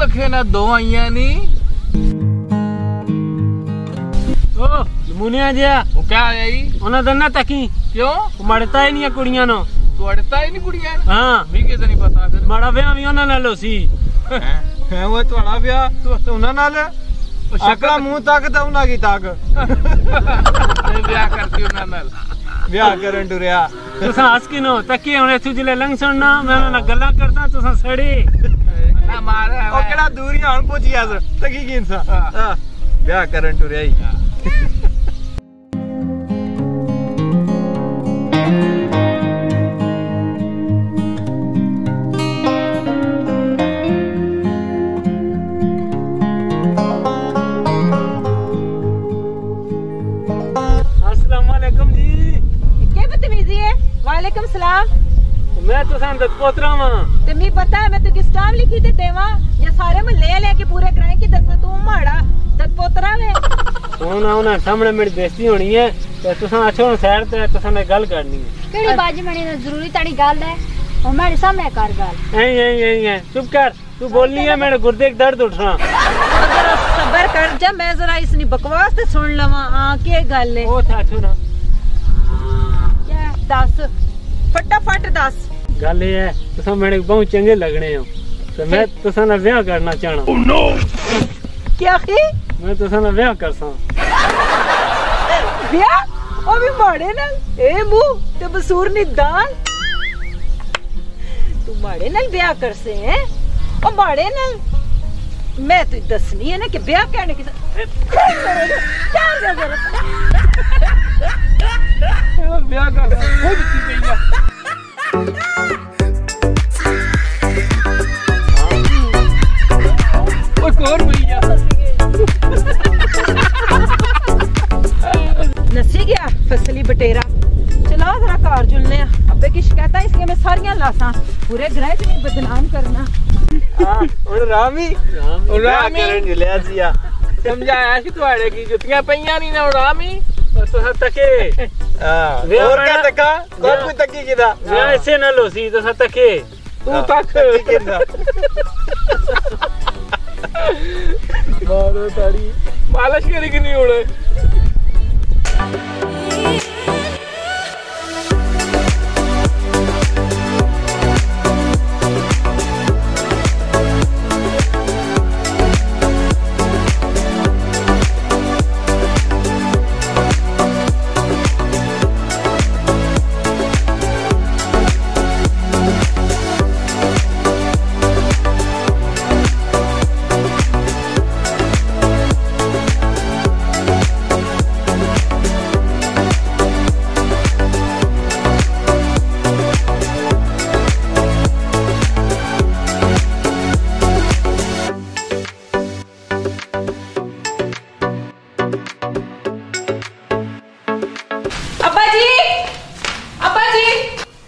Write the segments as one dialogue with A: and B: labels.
A: तके ना दो आईया नहीं
B: ओ मुनिया जिया
A: वो क्या आया ही
B: उन्हें दन्ना तकी
A: क्यों
B: मड़ता ही नहीं है कुड़ियां नो
A: तू अड़ता ही नहीं कुड़ियां
B: हाँ
A: भी किसे नहीं पता फिर
B: माड़ा ब्याह भी उन्हें नाल सी
C: है वो थोड़ा ब्याह तू उन्हें नाल अकला मुंह तक तो उन्हें की तक
A: ब्याह करती हूं नाल
C: ब्याह करन टुरिया
B: तुसा हस की नो तकी हुने तुझले लंग सुनना मैं ना गल्ला करता तुसा सड़ी
A: ना मारे
C: ओ केड़ा दूरी हन पहुंचिया तकी की इंसान हां ब्याह करन टुरिया ही
D: वालेकुम सलाम।
B: मैं तो सान दत पोतरा हां
D: ते मी पता है मैं तो किस टाइम लिखी ते देवा या सारे में ले के पूरे ग्रां की दस तू माड़ा दत पोतरा वे
B: ओना सामने मेरी बेइज्जती होनी है ते तुसा अच्छो साइड ते तुसा ने गल करनी है
E: केड़ी बाजी मणी ने जरूरी ताड़ी गल है ओ मेरे सामने कर गल
B: ऐ चुप कर तू बोलनी है मेरे गुर्दे एक दर्द उठ रहा
D: जरा सब्र कर जा मैं जरा इसनी बकवास ते सुन लवा हां के गल है
B: ओ था छो ना
D: क्या दस फटाफट दस
B: गल ये है तुसा मेरे बहुत चंगे लगने हो तो मैं तुसा ना ब्याह करना चाहना ओह नो
D: क्या की
B: मैं तुसा ना ब्याह करसा
D: ब्याह ओ भी माड़े नाल ए मुंह ते बसूर नी दाल तू माड़े नाल ब्याह करसे हैं ओ माड़े नाल मैं तो दसनी है ना कि ब्याह करने की क्या जरूरत
A: ब्याह कर वो भी गई ओ कौन भैया
D: नसी गया फसली बटेरा चला जरा कार जुलने अबे की शिकायत है इसलिए मैं सारियां लासा पूरे ग्रह च नहीं बदनाम करना
C: हां और रामी करन जुलिया सिया
A: समझाया कि तुम्हारे की जुतियां पईयां नहीं ना रामी
B: तो तके
C: हां और क्या तका कौन कोई तकी किदा
B: मैं ऐसे न लो सी तो तके
A: तू तक
C: किदा
A: मारो ताड़ी मालिश करी कि नहीं उड़े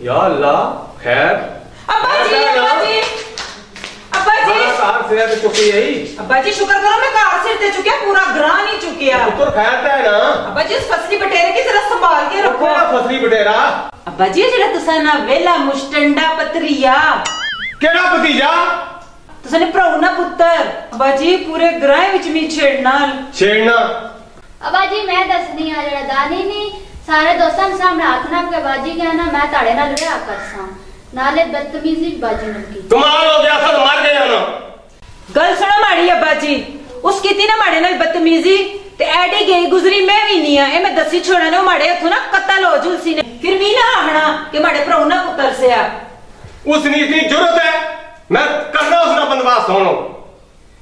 C: या अल्लाह खैर
D: अब्बा जी
C: कार से तो चुकी यही
D: अब्बा जी शुक्र करो मैं कार से ते चुकिया पूरा ग्रां नहीं चुकिया
C: तो खैर है ना
D: अब्बा जी उस फसली बटेरे की जरा संभाल के रखो
C: फसली बटेरा
D: अब्बा जी जेड़ा तुसा ना वेला मुस्टंडा पतरिया
C: केड़ा भतीजा
D: तुसा ने भराऊ ना पुत्र अब्बा जी पूरे ग्रां विच मी छेड़ना
E: अब्बा जी मैं दसनी आ जेड़ा दानी नहीं सारे दोस्तां सामने हाथ ना के बाजी गया ना मैं ताड़े नाल ब्याह करसा नाले बदतमीजी बाजी न की
C: कमाल हो गया सब मार गए ना
D: गल सुनो माड़ी अब्बा जी उस कीती ना माड़े नाल बदतमीजी ते एडी गई गुजरी मैं भी नहीं है मैं दसी छोड़ा ने माड़े हथों ना कत्ल हो जुलसी ने फिर भी ना आखना कि माड़े भराऊ ना पुत्र से आ
C: उसनी इतनी जरूरत है मैं करना उसना बंदोबस्त होनो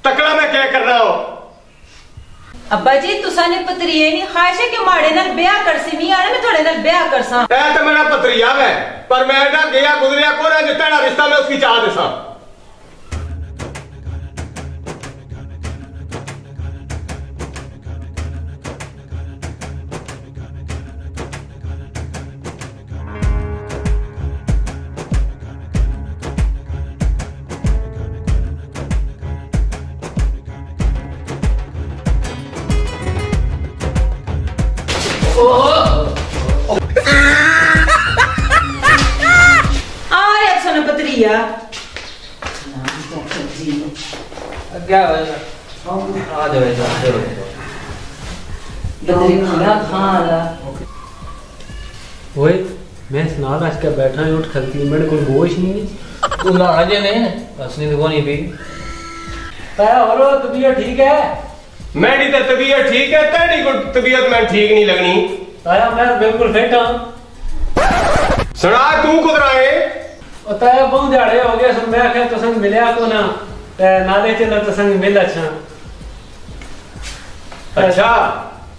C: तकड़ा मैं क्या कर रहा हूं
D: अब्बा जी तुसा ने पतरिये नहीं ख्वाहिश है कि माड़े नाल ब्याह करसी नहीं आने मैं थोड़े नाल ब्याह करसा
C: ए तो मेरा पतरिया है पर मैं ना गया गुजरिया को ना जितना ना रिश्ता मैं उसकी चाह देसा
D: आ रे सुन पतरिया
A: क्या होएगा आ जाएगा
D: बदरी खाना खाला
B: ओए मैं सुना आज के बैठा है उठ खलती मेरे कोई होश नहीं है
A: तू ना आजे नहीं असली तो नहीं भी
B: ताया और तबीयत ठीक है
C: मेरी तो तबीयत ठीक है, तेरी को तबीयत में ठीक नहीं लगनी।
B: ताया मैं बिल्कुल फिट हूं।
C: सुना तू कुदरा है
B: और ताया बहुत दिहाड़े हो गए सुन मैं आखे तो संग मिलया को ना ते नाले चला तो संग मिल अच्छा
C: अच्छा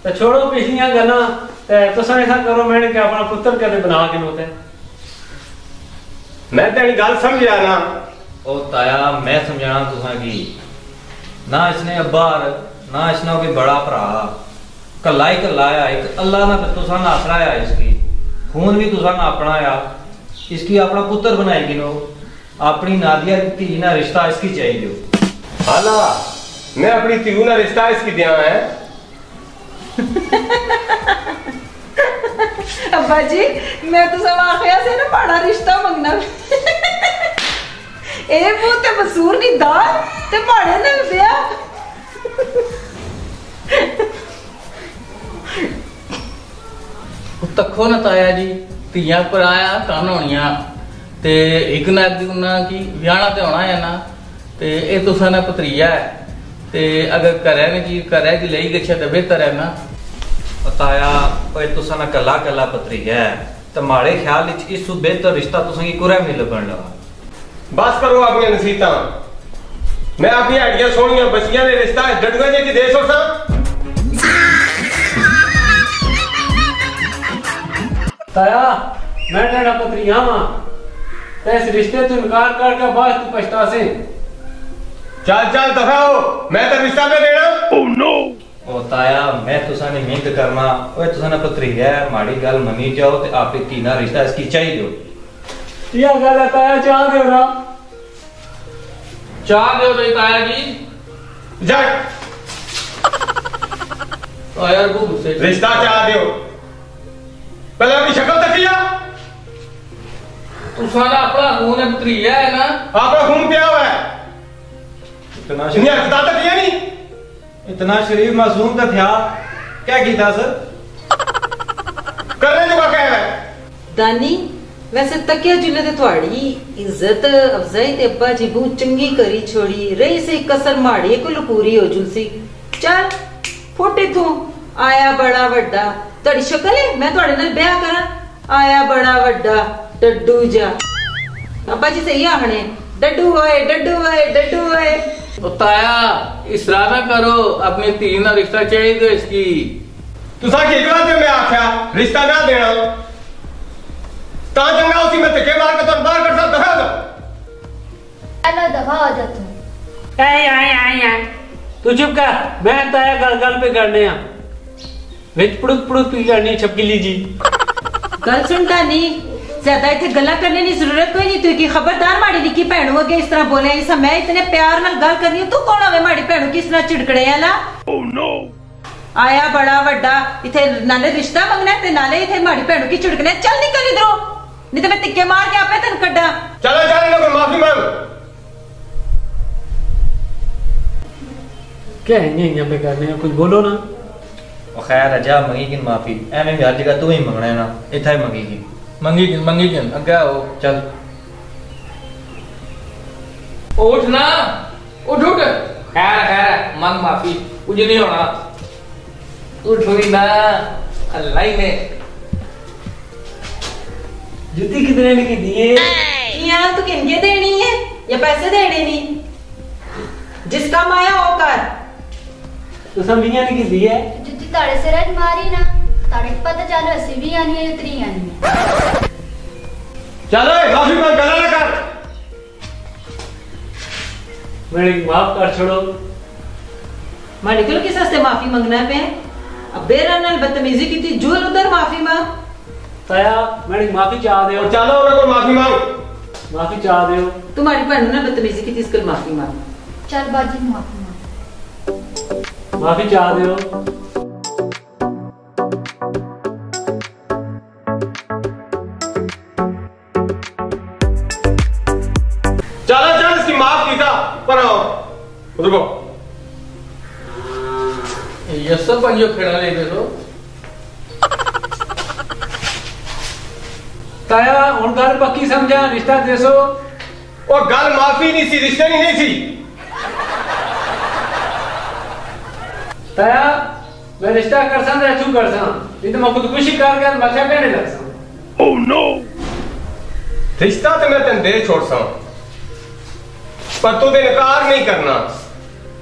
B: तो छोड़ो पिछलियां गल्लां ते तुसां ऐसा करो मैंने कि अपना पुत्र कदे बना के नोते
C: मैं तेरी गल समझया ना।
A: ओ ताया मैं समझाना तुसा की ना इसने अब्बार ना इसने कोई बड़ा भरा कल्ला ही कल्ला आया एक अल्लाह ना तुसा ना आसरा आया इसकी खून भी तुसा ना अपना आया इसकी अपना पुत्र बनाएगी नो अपनी नादिया दी ना रिश्ता इसकी चाहिए
C: हाला मैं अपनी तीऊ ना रिश्ता इसकी दिया है।
D: अब्बा जी मैं तो सब आखिया से ना बड़ा रिश्ता मंगना ए वो ते मसूर दी दाल ते माड़े नाल ब्याह
F: तखो ना ताया जी ਧੀਆਂ ਪਰਾਇਆ ਕੰਨ ਹੋਣੀਆਂ ਤੇ ਇੱਕ ਨਾ ਉਹਨਾਂ ਕੀ ਵਿਆਹਣਾ ਤੇ ਹੋਣਾ ਹੈ ਨਾ ਤੇ ਇਹ ਤੁਸਾਂ ਨਾ ਪਤਰੀਆ ਹੈ ਤੇ ਅਗਰ ਕਰੇ ਨੇ ਜੀ ਕਰੇ ਕਿ ਲਈ ਗਛੇ ਤੇ ਬਿਹਤਰ ਹੈ ਨਾ
A: ताया ओए तुसा ना कल्ला कल्ला पत्री है तो माड़े ख्याल विच इस बेहतर रिश्ता तुसा की कुरै नहीं लगन लगा।
C: बस करो अपनी नसीहतां मैं अपनी हड्डियां सोहणियां बचियां ने रिश्ता डडुआ जी की दे छोड़ा।
B: ताया मैं तेरा पत्रिया हां ते इस रिश्ते तो इनकार करके बाद तू पछता से
C: चल चल दफा हो मैं तो रिश्ता पे देना। ओह नो
A: ओ ताया मैं तुसा ने मेहनत करना ओए तुसा ना पत्री है माड़ी गल मनी जाओ ते आपे तीना रिश्ता इसकी चाहिए दो
B: ये गल है ताया चाह दे ना
F: ਚਾਹ ਦਿਓ ਬਈ ਤਾਇਆ ਜੀ
C: जा
F: ਤਾਇਆ ਨੂੰ ਗੁੱਸੇ
C: रिश्ता चाह दियो पहले अपनी शक्ल तकिया
F: ਤੁਸਾਂ ਦਾ ਆਪਣਾ ਖੂਨ ਹੈ ਪਤਰੀਆ ਹੈ ਨਾ
C: आपका खून पिया हुआ है
A: इतना
C: इन्हें हकदार तकिया नहीं
A: इतना शरीफ मासूम तो था क्या कीता सर
C: करने जो का कह है
D: दानी वैसे तकिया जुले ते थोड़ी इज्जत अफजाई ते अब्बा जी बहुत चंगी करी छोड़ी रही से कसर माड़ी को पूरी हो जुलसी चल फुट इथों आया बड़ा वड्डा तोड़ी शक्ल है मैं थोड़े नाल ब्याह करा आया बड़ा वड्डा डड्डू जा अब्बा जी सही आखने डड्डू होए डड्डू होए डड्डू होए
F: ਉਹ ਤਾਇਆ ਇਸ ਤਰ੍ਹਾਂ ਨਾ ਕਰੋ ਆਪਣੀ ਧੀ ਨਾਲ ਰਿਸ਼ਤਾ ਚਾਹੀਦਾ ਇਸकी
C: तुसा की इकरा से मैं आख्या रिश्ता ना देना ता चंगा उसी में धक्के मार के तुम बाहर कर सकता दफा दो
E: चलो दफा हो जा तू
B: आय तू चुप कर मैं ताया गल गल पे करने आ विच पुड़ुक पी करनी छपकीली जी
D: गल सुन दानी ज्यादा इतने गल्ला करने की जरूरत कोई नहीं तू की खबरदार माड़ी निकी भैन हो गई इस तरह बोले इस मैं इतने प्यार नाल गल करनी तू कौन होवे माड़ी भैन किस तरह चिड़कड़े आला ओह नो आया बड़ा वड्डा इथे नाले रिश्ता मंगना ते नाले इथे माड़ी भैन की चिड़कने चल निकल इधरों नहीं तो मैं तिक्के मार के आपे तन कड्डा
C: चलो चल ना कोई माफी मांग
B: क्या है ये पे करने कुछ बोलो ना
A: ओ खैर अजा मंगेगी माफी एवें भी हर जगह तू ही मंगना है ना इथा ही मंगेगी
F: ਮੰਗੀ ਜਨ ਅੱਗੇ ਆਓ
A: चल
F: ਉੱਠ ਨਾ ਉੱਠ ਖੈਰ ਮੰਗ ਮਾਫੀ ਕੁਝ ਨਹੀਂ ਹੋਣਾ ਉੱਠ ਹੋਈ ਨਾ ਅੱਲਾ ਹੀ ਨੇ
B: जूती कितने ने की दिए
D: यहाँ तो किनके देनी है या पैसे देने नहीं जिसका माया होकर
B: तो सब मियां ने की दिए
E: जुत्ती ताड़े से रज मारी ना ताड़े पता चलो अस्सी भी आनी है इतनी आनी है
C: चलो माफी मांग गला ना कर
B: मेरे माफ कर छोड़ो
D: माड़ी को किस से माफी मांगना पे अब बेरा नाल बदतमीजी की थी जो उधर माफी मांग
B: ताया मेरी माफी चाह दे
C: और चलो उन्हें कोई माफी मांग
B: माफी चाह दे
D: तुम्हारी बहन ने बदतमीजी की थी इसके माफी मांग
E: चल बाजी माफी मांग
B: माफी चाह दे
C: चलो चल इसकी माफ की था पर रुको
F: यस पंजो खेड़ा ले दो
B: ताया हुन गल पक्की समझा रिश्ता देसो
C: और गल माफी नहीं सी रिश्ते नहीं सी
B: ताया मैं रिश्ता करसा ते तू करसा नहीं तो मैं खुदकुशी कर गया मचा कहने लगसा
C: ओह नो रिश्ता तो मैं तेन दे छोड़सा पर तू ते इनकार नहीं करना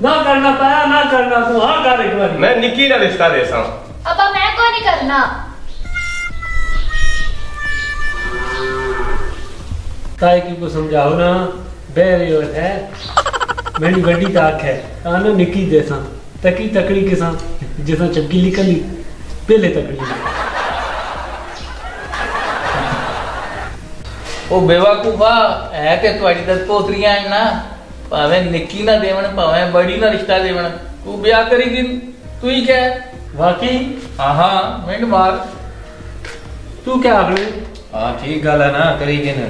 B: ना करना ताया ना करना तू हां कर एक बार
C: मैं निकी ना रिश्ता देसा
E: अब्बा मैं को नहीं करना
B: ताई की को समझाओ ना बेरियो है मेरी बड़ी ताक है आना निकी जैसा तकी तकड़ी के साथ जैसा चक्की निकली पहले तकड़ी
F: ओ बेवकूफा है कि तुम्हारी दस पोतरियां है ना भावे निकी ना देवन भावे बड़ी ना रिश्ता देवन तू ब्याह करेगी तू ही क्या
B: वाकई
F: हाँ मिनट मार
B: तू क्या आपने
A: हाँ ठीक गल है ना करेगी ना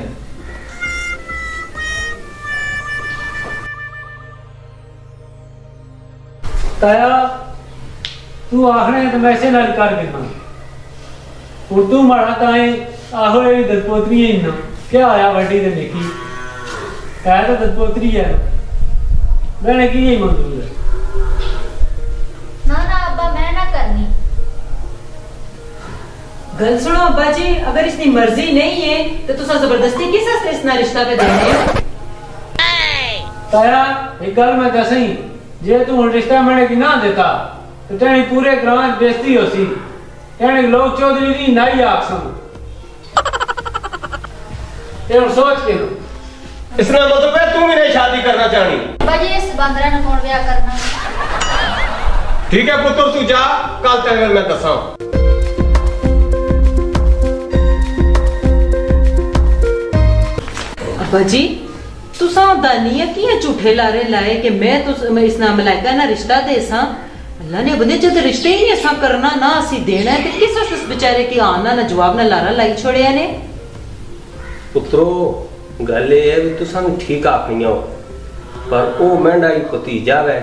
B: ताया तू आखने तो वैसे ना कर के खां और तू मारा ताए आहो ये दसपोतरी है इन्ना क्या आया वड्डी ते निकी है तो दसपोतरी है मैंने की यही मंजूर है
E: ना ना अब्बा मैं ना करनी
D: गल सुनो अब्बा जी अगर इसकी मर्जी नहीं है तो तुसा जबरदस्ती किस हस्ते इसना रिश्ता पे देने हो
B: ताया एक गल मैं दसई जे तू हुन रिश्ता मैंने की ना देता तो तेरी पूरे ग्रां बेइज्जती होसी तेरे लोग चौधरी दी नाई आखसन ये और सोच के लो
C: इसका मतलब है तू भी नहीं शादी करना चाहनी
E: अब्बा जी इस बंदरा ने कौन ब्याह करना
C: ठीक है पुत्र तू जा कल तेरे मैं दसा
D: अब्बा जी तुसा दानिया की है झूठे लारे लाए कि मैं इस नाम मलाइका ना रिश्ता दे सा अल्लाह ने बंदे जब रिश्ते ही नहीं ऐसा करना ना असी देना है तो किस उस बेचारे की आना ना जवाब ना लारा लाई छोड़िया ने
C: पुत्रो गल ये है भी तुसा ठीक आखनी हो पर ओ महंगाई भतीजा है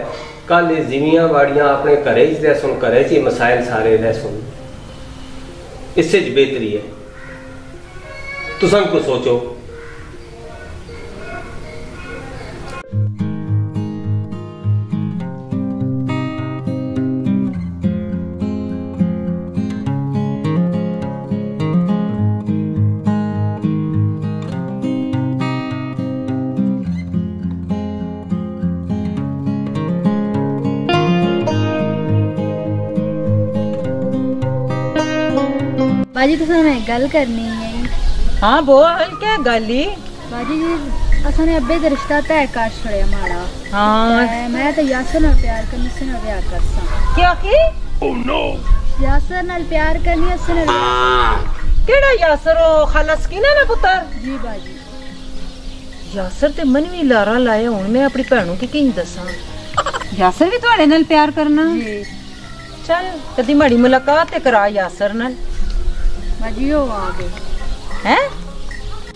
C: कल जिमियां बाड़ियां अपने घरे च रह सुन घरे च मसाइल सारे रह सुन इससे बेहतरी है तुसा को सोचो
E: बाजी तुसा मैं गल करनी है
D: हाँ बोल क्या गली
E: बाजी जी असने अब्बे का रिश्ता तय कर छड़िया माड़ा
D: हाँ
E: मैं तो यासर नाल प्यार करनी से ना ब्याह करसा
D: क्या की
C: ओह नो
E: यासर नाल प्यार करनी असने
D: केड़ा यासर ओ खालस की ना पुत्र
E: जी बाजी
D: यासर ते मन भी लारा लाया हुन मैं अपनी भैनों की किंज दसा यासर भी तुम्हारे नाल प्यार करना
E: जी
D: चल कदी माड़ी मुलाकात ते करा यासर नाल
E: बाजी हो आ गए
D: हैं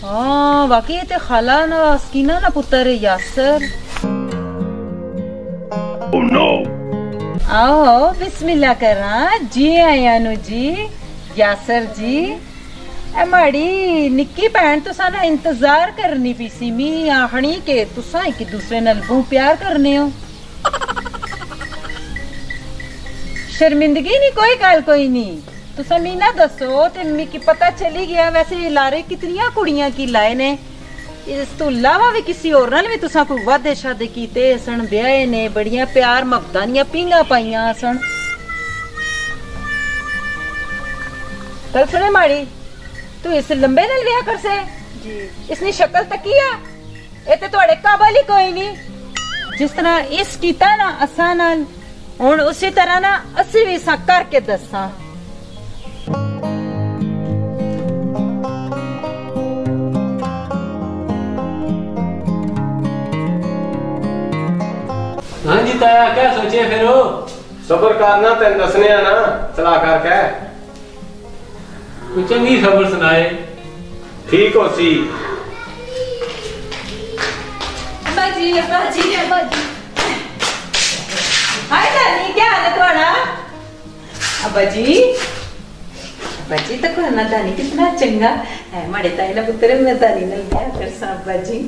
D: हाँ वाकई ये ते खाला ना स्कीना ना पुत्र यासर
C: ओह नो
D: आओ बिस्मिल्लाह करा जी आया नु जी यासर जी ए माड़ी निक्की भैन तुसा ना इंतजार करनी पी सी मी आखनी के तुसा एक दूसरे नाल बहुत प्यार करने हो शर्मिंदगी नहीं कोई गल कोई नहीं तुसा मी ना दसो ते मिकी पता चली गया वैसे लारे कितनियां कुड़ियां की लाए ने इस तो अलावा भी किसी और नाल भी तुसा कोई वादे शादे कीते सन ब्याहे ने बड़ियां प्यार मकदानियां पींगा पाइयां सन कल सुने माड़ी तू इस लंबे नाल ब्याह कर से
E: जी
D: इसनी शक्ल तकिया ए ते ਤੁਹਾਡੇ काबल ही कोई नहीं जिस तरह इस कीता ना असा नाल हुन उसी तरह ना असि भी सा करके दसा
B: हाँ जी ताया क्या सोचे फिर हो
C: सबर करना तेन दसने ना चला करके
B: कुछ चंगी खबर सुनाए
C: ठीक हो सी
D: अब्बा जी हाय नानी क्या हाल है तुम्हारा अब्बा जी तो कोना दानी कितना चंगा है माड़े ताई ना पुत्र मैं दानी नाल ब्याह करसा अब्बा जी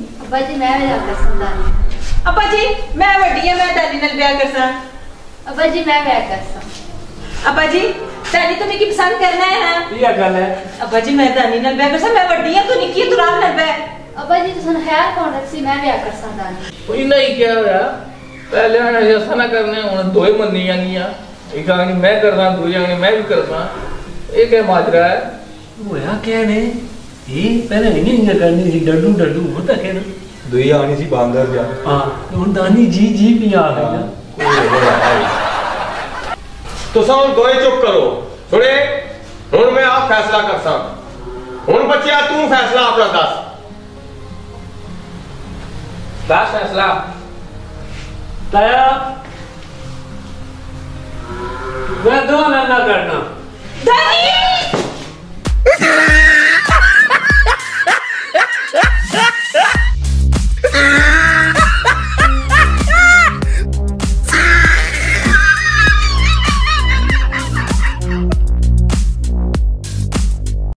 E: मैं ब्याह करसा दानी
D: अब्बा जी मैं वड्डी है मैं दानी नाल ब्याह करसा
E: अब्बा जी मैं ब्याह करसा
D: अब्बा जी दानी तुम्हें की पसंद करना है ना
B: ये गल है
D: अब्बा जी मैं दानी नाल ब्याह करसा मैं वड्डी है तू निक्की तू राम नाल ब्याह
E: अब्बा जी तुसन ख्याल कौन रखसी मैं ब्याह करसा दानी
F: कोई नहीं क्या होया पहले ऐसा ना करने हुन दो ही मन्नी जानियां एक आंगनी मैं करदा दूसरी आंगनी मैं भी करदा ये क्या माजरा है
B: होया क्या ने ये पहले नहीं करनी सी डड्डू डड्डू होता क्या ना
A: दुई आनी सी बांदर जा
B: हां हुन दानी जी जी पिया है ना
C: तुसा हुन दोए चुप करो सुने हुन मैं आप फैसला करसा हुन बच्चिया तू फैसला अपना दस
F: फैसला
B: ताया मैं दो ना करना
D: दानी